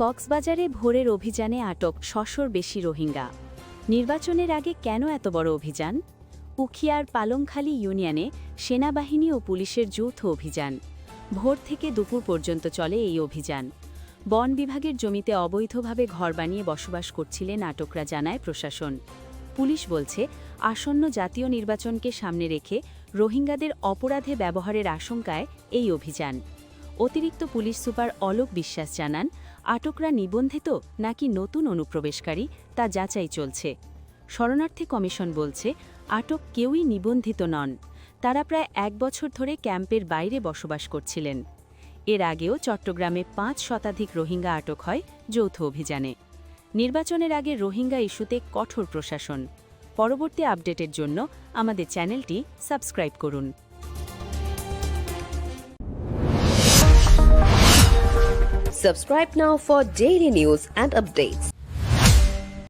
কক্সবাজারে ভোরের অভিযানে আটক ৬০০-র বেশি রোহিঙ্গা। নির্বাচনের আগে কেন এত বড় অভিযান? উখিয়ার পালংখালী ইউনিয়নে সেনাবাহিনী ও পুলিশের যৌথ অভিযান। ভোর থেকে দুপুর পর্যন্ত চলে এই অভিযান। বন বিভাগের জমিতে অবৈধভাবে ঘর বানিয়ে বসবাস করছিলেন আটকরা, জানায় প্রশাসন। পুলিশ বলছে, আসন্ন জাতীয় নির্বাচনকে সামনে রেখে রোহিঙ্গাদের অপরাধে ব্যবহারের আশঙ্কায় এই অভিযান। অতিরিক্ত পুলিশ সুপার অলোক বিশ্বাস জানান, আটকরা নিবন্ধিত নাকি নতুন অনুপ্রবেশকারী তা যাচাই চলছে। শরণার্থী কমিশন বলছে, আটক কেউই নিবন্ধিত নন। তারা প্রায় ১ বছর ধরে ক্যাম্পের বাইরে বসবাস করছিলেন। এর আগেও চট্টগ্রামে ৫ শতাধিক রোহিঙ্গা আটক হয় যৌথ অভিযানে। নির্বাচনের আগে রোহিঙ্গা ইস্যুতে কঠোর প্রশাসন। পরবর্তী আপডেটের জন্য আমাদের চ্যানেলটি সাবস্ক্রাইব করুন। Subscribe now for daily news and updates.